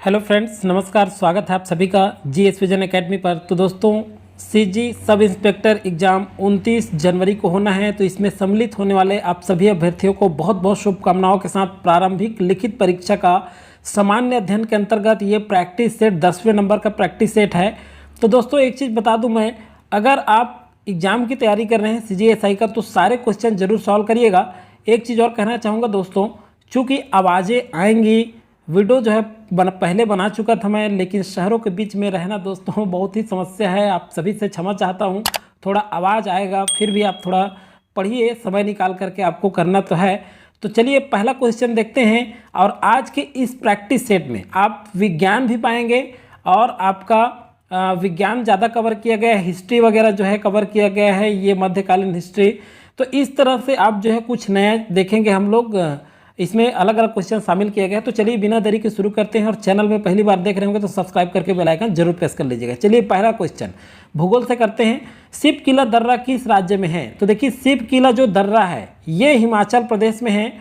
Hello friends, नमस्कार। स्वागत है आप सभी का जीएस विजन एकेडमी पर। तो दोस्तों, सीजी सब इंस्पेक्टर एग्ज़ाम 29 जनवरी को होना है। तो इसमें सम्मिलित होने वाले आप सभी अभ्यर्थियों को बहुत बहुत शुभकामनाओं के साथ प्रारंभिक लिखित परीक्षा का सामान्य अध्ययन के अंतर्गत ये प्रैक्टिस सेट 10वें नंबर का प्रैक्टिस सेट है। तो दोस्तों, एक चीज़ बता दूँ मैं, अगर आप एग्ज़ाम की तैयारी कर रहे हैं सीजीएसआई का, तो सारे क्वेश्चन जरूर सॉल्व करिएगा। एक चीज़ और कहना चाहूँगा दोस्तों, चूँकि आवाज़ें आएंगी, वीडियो जो है पहले बना चुका था मैं, लेकिन शहरों के बीच में रहना दोस्तों बहुत ही समस्या है। आप सभी से क्षमा चाहता हूँ, थोड़ा आवाज़ आएगा, फिर भी आप थोड़ा पढ़िए, समय निकाल करके आपको करना तो है। तो चलिए पहला क्वेश्चन देखते हैं। और आज के इस प्रैक्टिस सेट में आप विज्ञान भी पाएंगे और आपका विज्ञान ज़्यादा कवर किया गया है, हिस्ट्री वगैरह जो है कवर किया गया है, ये मध्यकालीन हिस्ट्री। तो इस तरह से आप जो है कुछ नया देखेंगे हम लोग, इसमें अलग अलग क्वेश्चन शामिल किए गए हैं। तो चलिए बिना देरी के शुरू करते हैं। और चैनल में पहली बार देख रहे होंगे तो सब्सक्राइब करके बेल आइकन जरूर प्रेस कर लीजिएगा। चलिए पहला क्वेश्चन भूगोल से करते हैं। शिव किला दर्रा किस राज्य में है? तो देखिए, शिव किला जो दर्रा है ये हिमाचल प्रदेश में है।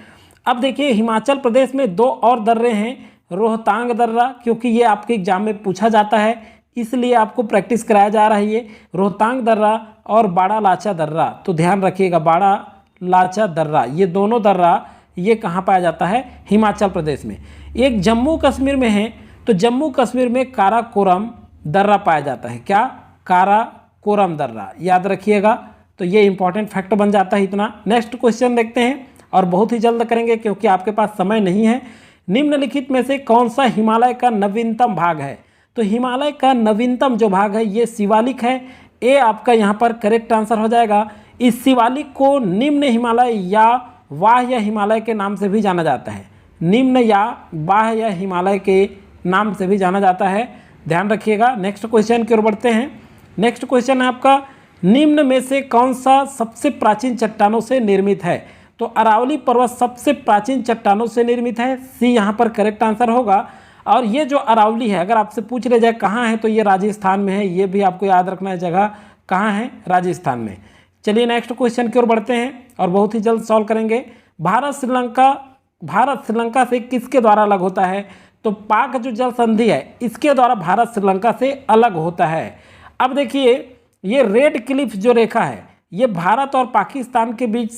अब देखिए, हिमाचल प्रदेश में दो और दर्रे हैं, रोहतांग दर्रा, क्योंकि ये आपके एग्जाम में पूछा जाता है इसलिए आपको प्रैक्टिस कराया जा रहा है। ये रोहतांग दर्रा और बाड़ा लाचा दर्रा, तो ध्यान रखिएगा, बाड़ा लाचा दर्रा, ये दोनों दर्रा ये कहाँ पाया जाता है? हिमाचल प्रदेश में। एक जम्मू कश्मीर में है, तो जम्मू कश्मीर में काराकोरम दर्रा पाया जाता है। क्या? काराकोरम दर्रा, याद रखिएगा। तो ये इंपॉर्टेंट फैक्ट बन जाता है इतना। नेक्स्ट क्वेश्चन देखते हैं और बहुत ही जल्द करेंगे क्योंकि आपके पास समय नहीं है। निम्नलिखित में से कौन सा हिमालय का नवीनतम भाग है? तो हिमालय का नवीनतम जो भाग है ये शिवालिक है। ए आपका यहाँ पर करेक्ट आंसर हो जाएगा। इस शिवालिक को निम्न हिमालय या बाह्य हिमालय के नाम से भी जाना जाता है। निम्न या बाह्य हिमालय के नाम से भी जाना जाता है, ध्यान रखिएगा। नेक्स्ट क्वेश्चन की ओर बढ़ते हैं। नेक्स्ट क्वेश्चन है आपका, निम्न में से कौन सा सबसे प्राचीन चट्टानों से निर्मित है? तो अरावली पर्वत सबसे प्राचीन चट्टानों से निर्मित है। सी यहाँ पर करेक्ट आंसर होगा। और ये जो अरावली है, अगर आपसे पूछ ले जाए कहाँ है, तो ये राजस्थान में है। ये भी आपको याद रखना है, जगह कहाँ है? राजस्थान में। चलिए नेक्स्ट क्वेश्चन की ओर बढ़ते हैं और बहुत ही जल्द सॉल्व करेंगे। भारत श्रीलंका से किसके द्वारा अलग होता है? तो पाक जो जल संधि है इसके द्वारा भारत श्रीलंका से अलग होता है। अब देखिए, ये रेड क्लिफ जो रेखा है ये भारत और पाकिस्तान के बीच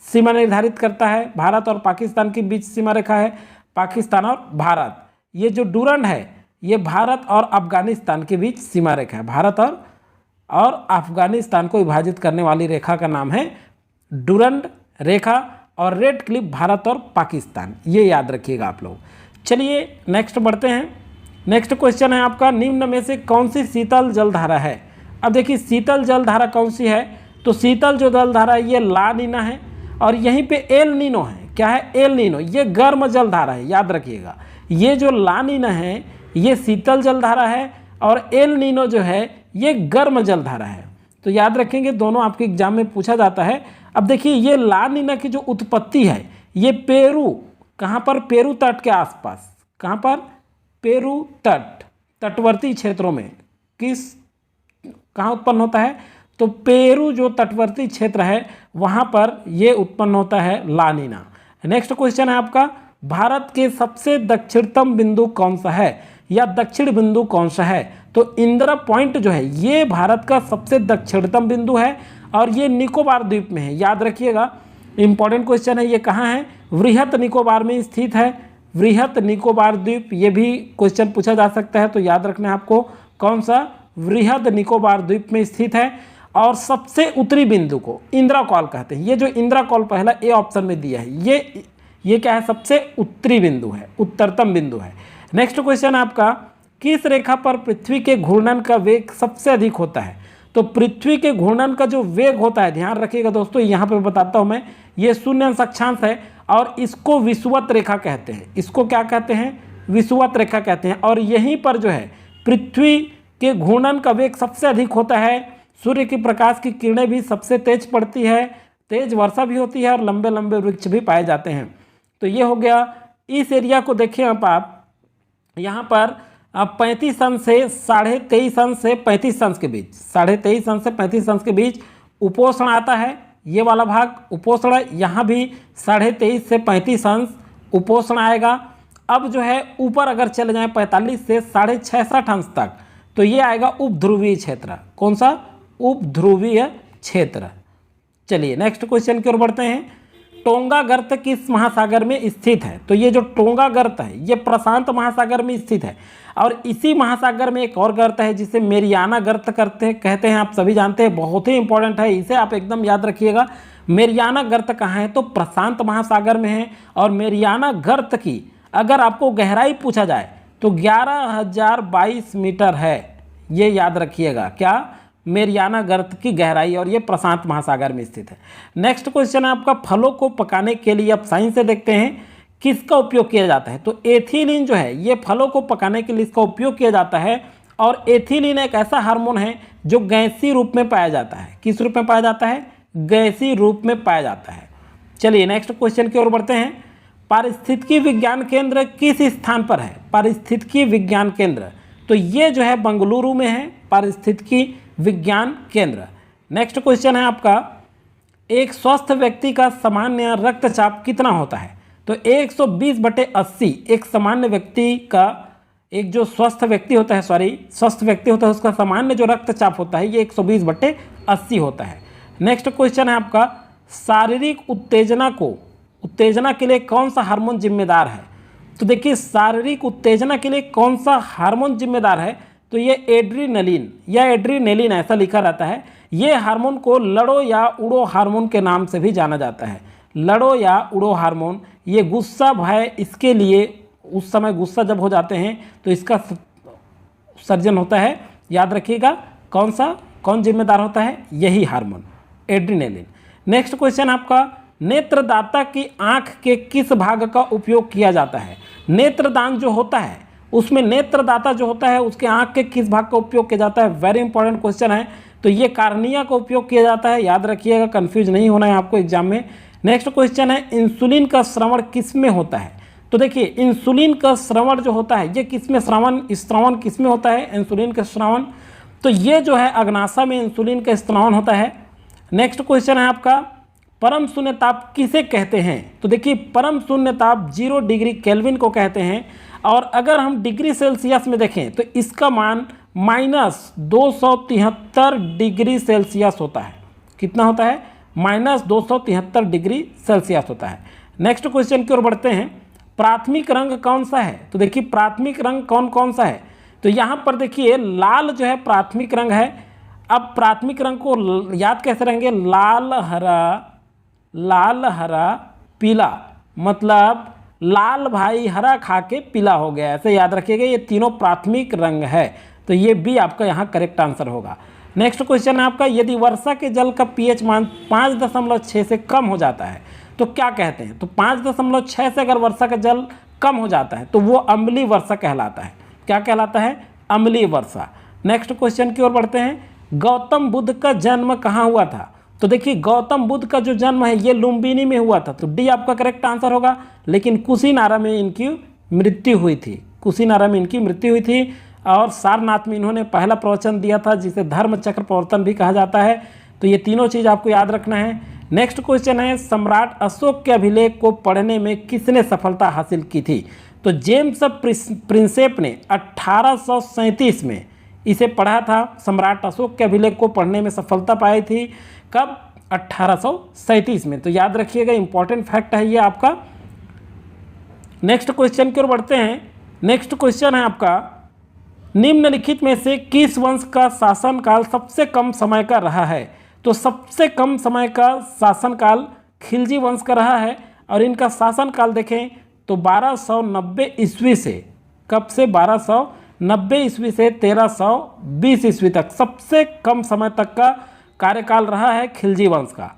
सीमा निर्धारित करता है। भारत और पाकिस्तान के बीच सीमा रेखा है, पाकिस्तान और भारत। ये जो डूरंड है ये भारत और अफगानिस्तान के बीच सीमा रेखा है। भारत और अफगानिस्तान को विभाजित करने वाली रेखा का नाम है डूरंड रेखा। और रेड क्लिफ भारत और पाकिस्तान, ये याद रखिएगा आप लोग। चलिए नेक्स्ट बढ़ते हैं। नेक्स्ट क्वेश्चन है आपका, निम्न में से कौन सी शीतल जलधारा है? अब देखिए, शीतल जलधारा कौन सी है? तो शीतल जो जलधारा है ये ला नीना है और यहीं पे एल नीनो है। क्या है? एल नीनो, ये गर्म जलधारा है, याद रखिएगा। ये जो ला नीना है ये शीतल जलधारा है और एल नीनो जो है ये गर्म जलधारा है। तो याद रखेंगे, दोनों आपके एग्जाम में पूछा जाता है। अब देखिए, ये ला नीना की जो उत्पत्ति है ये पेरू, कहाँ पर? पेरू तट के आसपास। कहाँ पर? पेरू तट, तटवर्ती क्षेत्रों में। कहाँ उत्पन्न होता है? तो पेरू जो तटवर्ती क्षेत्र है वहाँ पर ये उत्पन्न होता है ला नीना। नेक्स्ट क्वेश्चन है आपका, भारत के सबसे दक्षिणतम बिंदु कौन सा है या दक्षिण बिंदु कौन सा है? तो इंदिरा पॉइंट जो है ये भारत का सबसे दक्षिणतम बिंदु है और ये निकोबार द्वीप में है, याद रखिएगा। इंपॉर्टेंट क्वेश्चन है, ये कहाँ है? वृहत निकोबार में स्थित है। वृहत निकोबार द्वीप, ये भी क्वेश्चन पूछा जा सकता है, तो याद रखना है आपको कौन सा? वृहत निकोबार द्वीप में स्थित है। और सबसे उत्तरी बिंदु को इंदिरा कॉल कहते हैं। ये जो इंदिरा कॉल पहला ए ऑप्शन में दिया है, ये क्या है? सबसे उत्तरी बिंदु है, उत्तरतम बिंदु है। नेक्स्ट क्वेश्चन आपका, किस रेखा पर पृथ्वी के घूर्णन का वेग सबसे अधिक होता है? तो पृथ्वी के घूर्णन का जो वेग होता है, ध्यान रखिएगा दोस्तों, यहाँ पे बताता हूँ मैं, ये शून्य अक्षांश है और इसको विषुवत रेखा कहते हैं। इसको क्या कहते हैं? विषुवत रेखा कहते हैं। और यहीं पर जो है पृथ्वी के घूर्णन का वेग सबसे अधिक होता है। सूर्य की प्रकाश की किरणें भी सबसे तेज पड़ती है, तेज वर्षा भी होती है और लंबे लंबे वृक्ष भी पाए जाते हैं। तो ये हो गया। इस एरिया को देखिए आप यहाँ पर 35 अंश से 23.5 अंश से 35 अंश के बीच, 23.5 अंश से 35 अंश के बीच उपोष्ण आता है। ये वाला भाग उपोष्ण, यहाँ भी 23.5 से 35 अंश उपोष्ण आएगा। अब जो है ऊपर अगर चले जाएं 45 से 6.5 अंश तक, तो ये आएगा उपध्रुवीय क्षेत्र। कौन सा? उपध्रुवीय क्षेत्र। चलिए नेक्स्ट क्वेश्चन की ओर बढ़ते हैं। टोंगा गर्त किस महासागर में स्थित है? तो ये जो टोंगा गर्त है ये प्रशांत महासागर में स्थित है, और इसी महासागर में एक और गर्त है जिसे मेरियाना गर्त कहते हैं। आप सभी जानते हैं, बहुत ही इंपॉर्टेंट है, इसे आप एकदम याद रखिएगा। मेरियाना गर्त कहाँ है? तो प्रशांत महासागर में है। और मेरियाना गर्त की अगर आपको गहराई पूछा जाए तो 11,022 मीटर है, ये याद रखिएगा। क्या? मेरियाना गर्त की गहराई, और ये प्रशांत महासागर में स्थित है। नेक्स्ट क्वेश्चन है आपका, फलों को पकाने के लिए अब साइंस से देखते हैं किसका उपयोग किया जाता है? तो एथिलीन जो है ये फलों को पकाने के लिए इसका उपयोग किया जाता है। और एथिलीन एक ऐसा हार्मोन है जो गैसीय रूप में पाया जाता है। किस रूप में पाया जाता है? गैसीय रूप में पाया जाता है। चलिए नेक्स्ट क्वेश्चन की ओर बढ़ते हैं। पारिस्थितिकी विज्ञान केंद्र किस स्थान पर है? पारिस्थितिकी विज्ञान केंद्र, तो ये जो है बेंगलुरु में है, पारिस्थितिकी विज्ञान केंद्र। नेक्स्ट क्वेश्चन है आपका, एक स्वस्थ व्यक्ति का सामान्य रक्तचाप कितना होता है? तो 120/80 एक सामान्य व्यक्ति का, एक जो स्वस्थ व्यक्ति होता है उसका सामान्य जो रक्तचाप होता है ये 120/80 होता है। नेक्स्ट क्वेश्चन है आपका, शारीरिक उत्तेजना के लिए कौन सा हार्मोन जिम्मेदार है? तो देखिए शारीरिक उत्तेजना के लिए कौन सा हार्मोन जिम्मेदार है? तो ये एड्रीनलिन या एड्रीनेलिन ऐसा लिखा रहता है। ये हार्मोन को लड़ो या उड़ो हार्मोन के नाम से भी जाना जाता है। लड़ो या उड़ो हार्मोन, ये गुस्सा भय, इसके लिए उस समय गुस्सा जब हो जाते हैं तो इसका सर्जन होता है। याद रखिएगा कौन जिम्मेदार होता है? यही हार्मोन एड्रीनेलिन। नेक्स्ट क्वेश्चन आपका, नेत्रदाता की आंख के किस भाग का उपयोग किया जाता है? नेत्रदान जो होता है उसमें नेत्रदाता जो होता है उसके आंख के किस भाग का उपयोग किया जाता है? वेरी इंपॉर्टेंट क्वेश्चन है। तो ये कार्निया का उपयोग किया जाता है, याद रखिएगा, कंफ्यूज नहीं होना है आपको एग्जाम में। नेक्स्ट क्वेश्चन है, इंसुलिन का श्रवण किस में होता है? तो देखिए इंसुलिन का श्रवण जो होता है ये किस में श्रवण किस में होता है? इंसुलिन का श्रवण, तो ये जो है अग्नाशय में इंसुलिन का श्रवण होता है। नेक्स्ट क्वेश्चन है आपका, परम शून्य ताप किसे कहते हैं? तो देखिए परम शून्य ताप 0 डिग्री केल्विन को कहते हैं। और अगर हम डिग्री सेल्सियस में देखें तो इसका मान -273 डिग्री सेल्सियस होता है। कितना होता है? -273 डिग्री सेल्सियस होता है। नेक्स्ट क्वेश्चन की ओर बढ़ते हैं। प्राथमिक रंग कौन सा है? तो देखिए प्राथमिक रंग कौन सा है? तो यहाँ पर देखिए लाल जो है प्राथमिक रंग है। अब प्राथमिक रंग को याद कैसे रहेंगे? लाल हरा पीला, मतलब लाल भाई हरा खा के पीला हो गया, ऐसे याद रखिएगा। ये तीनों प्राथमिक रंग है, तो ये भी आपका यहाँ करेक्ट आंसर होगा। नेक्स्ट क्वेश्चन है आपका, यदि वर्षा के जल का पीएच मान 5.6 से कम हो जाता है तो क्या कहते हैं? तो 5.6 से अगर वर्षा का जल कम हो जाता है तो वो अम्लीय वर्षा कहलाता है। क्या कहलाता है? अम्लीय वर्षा। नेक्स्ट क्वेश्चन की ओर बढ़ते हैं। गौतम बुद्ध का जन्म कहाँ हुआ था? तो देखिए गौतम बुद्ध का जो जन्म है ये लुम्बिनी में हुआ था, तो डी आपका करेक्ट आंसर होगा। लेकिन कुशीनारा में इनकी मृत्यु हुई थी। और सारनाथ में इन्होंने पहला प्रवचन दिया था जिसे धर्म चक्र प्रवर्तन भी कहा जाता है। तो ये तीनों चीज़ आपको याद रखना है। नेक्स्ट क्वेश्चन है, सम्राट अशोक के अभिलेख को पढ़ने में किसने सफलता हासिल की थी? तो जेम्स प्रिंसेप ने 1837 में इसे पढ़ा था। सम्राट अशोक के अभिलेख को पढ़ने में सफलता पाई थी। कब? 1837 में। तो याद रखिएगा, इंपॉर्टेंट फैक्ट है ये आपका। नेक्स्ट क्वेश्चन की ओर बढ़ते हैं। नेक्स्ट क्वेश्चन है आपका, निम्नलिखित में से किस वंश का शासनकाल सबसे कम समय का रहा है? तो सबसे कम समय का शासनकाल खिलजी वंश का रहा है। और इनका शासनकाल देखें तो 1290 ईस्वी से, कब से? 1290 ईस्वी से 1320 ईस्वी तक सबसे कम समय तक का कार्यकाल रहा है खिलजी वंश का।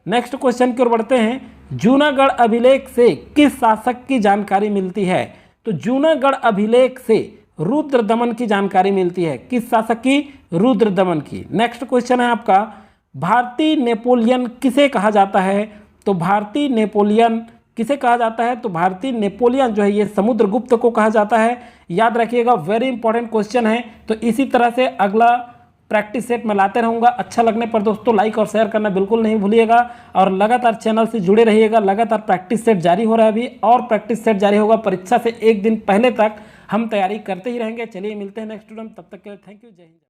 नेक्स्ट क्वेश्चन की ओर बढ़ते हैं। जूनागढ़ अभिलेख से किस शासक की जानकारी मिलती है? तो जूनागढ़ अभिलेख से रुद्रदमन की जानकारी मिलती है। किस शासक की? रुद्रदमन की। नेक्स्ट क्वेश्चन है आपका, भारतीय नेपोलियन किसे कहा जाता है? तो भारतीय नेपोलियन किसे कहा जाता है? तो भारतीय नेपोलियन जो है ये समुद्रगुप्त को कहा जाता है। याद रखिएगा, वेरी इंपॉर्टेंट क्वेश्चन है। तो इसी तरह से अगला प्रैक्टिस सेट मैं लाते रहूँगा। अच्छा लगने पर दोस्तों लाइक और शेयर करना बिल्कुल नहीं भूलिएगा और लगातार चैनल से जुड़े रहिएगा। लगातार प्रैक्टिस सेट जारी हो रहा है अभी और प्रैक्टिस सेट जारी होगा परीक्षा से एक दिन पहले तक हम तैयारी करते ही रहेंगे। चलिए मिलते हैं नेक्स्ट वीडियो में, तब तक के लिए थैंक यू, जय हिंद।